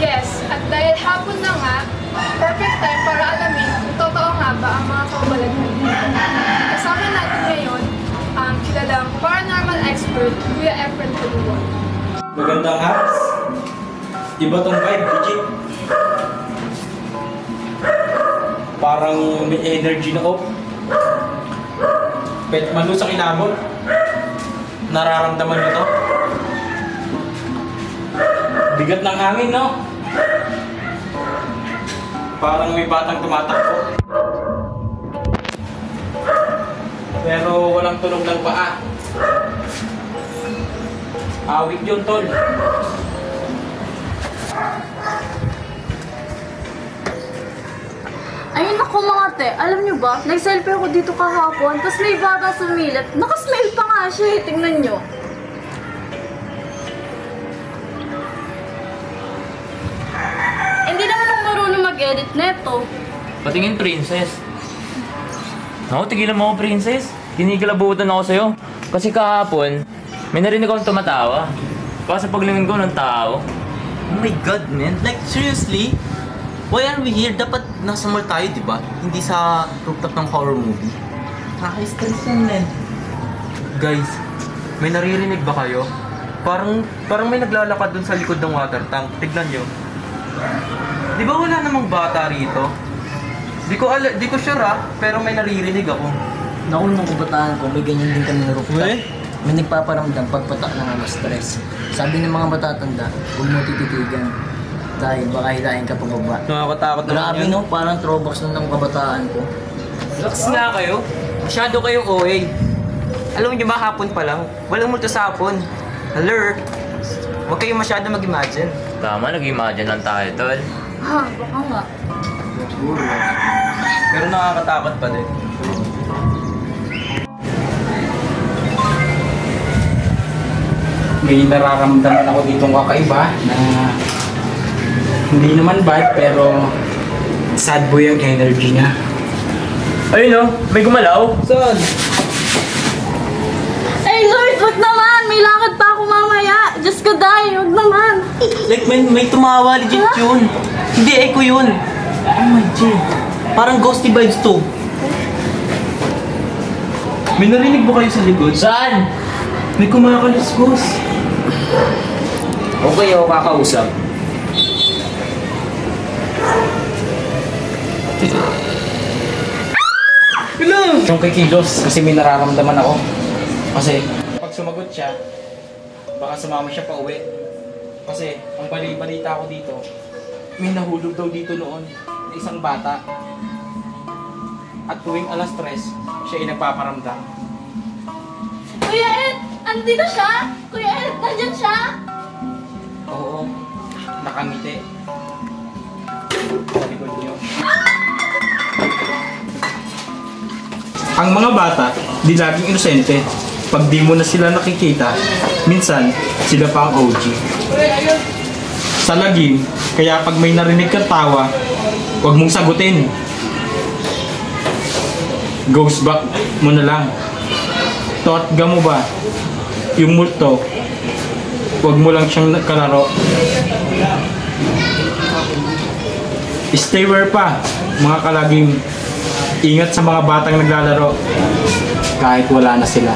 Yes, at dahil hapon na nga, perfect time para alamin kung totoo nga ba ang mga kababalaghan. Kasama natin ngayon ang kilalang paranormal expert, Kuya Efren Tuluan. Magandang hapon. Iba tong vibe, Bridget. Parang may energy na off. Pet man doon sa kinabot. Nararamdaman nyo to? Bigat ng hangin, no? Parang may batang tumatakbo. Pero walang tunog ng paa. Awit yun, tol. Ayun ako mga te, alam nyo ba, nag-selfie ako dito kahapon, tapos may bata sumilip. Nakasmile pa nga siya eh, tingnan nyo. Hindi naman ako marunong mag-edit neto. Patingin, princess. Ako, tigilan mo ako, princess. Kinikilabutan ako sa'yo. Kasi kahapon, may narinig akong tumatawa. Baka sa paglingin ko ng tao. Oh my God, man. Like, seriously? Why are we here? Dapat nasa mall tayo, di ba? Hindi sa rooftop ng horror movie. Nakaka-stress yan, man. Guys, may naririnig ba kayo? Parang may naglalakad dun sa likod ng water tank. Tignan nyo. Di ba wala namang bata rito? Di ko sure pero may naririnig ako. Naku, nung kabataan ko, may ganyan din kami na rooftop. May nagpaparamdam pagpatak ng mga stress. Sabi ng mga matatanda, huwag mo tititigan. Dahil baka hilahin ka pababa. Nakakatakot naman Grabe yan. no, parang throwbacks ng kabataan ko. Relax nga kayo. Masyado kayong OA. Alam niyo ba, hapon pa lang? Walang multo sa hapon. Hello? Huwag kayong masyado mag-imagine. Tama, nag-imagine lang tayo, tol. Ha, baka nga. Siguro. Pero nakakatakot pa din. May nararamdaman ako ditong kakaiba na hindi naman bad pero sad boy ang energy niya. Ayun, oh, may gumalaw. Saan? Ay Lord, wag naman! May lakad pa ako mamaya! Diyos ko, day! Wag naman! Like, may tumawa, legit yun. Hindi, echo yun. Oh my G. Parang ghosty vibes to. May narinig ba kayo sa likod? Saan? May kumakaluskus. Okay, ako kakausap. Yung kay Kilos kasi may nararamdaman ako. Kasi pag sumagot siya, baka sumama siya pa uwi. Kasi ang balita ko dito, may nahulog daw dito noon na isang bata. At tuwing alas 3, siya ay nagpaparamdam. Kuya Ed! Andito siya! Kuya Ed! Nandyan siya! Oo, nakangiti. Sa likod niyo. Ang mga bata, di laging inosente. Pag di mo na sila nakikita, minsan sila pa ang OG. Sa lagim, kaya pag may narinig kang tawa, huwag mong sagutin. Ghost back mo na lang. Totga mo ba? Yung multo, huwag mo lang siyang kalaro. Stay aware pa, mga kalagim. Ingat sa mga batang naglalaro kahit wala na sila.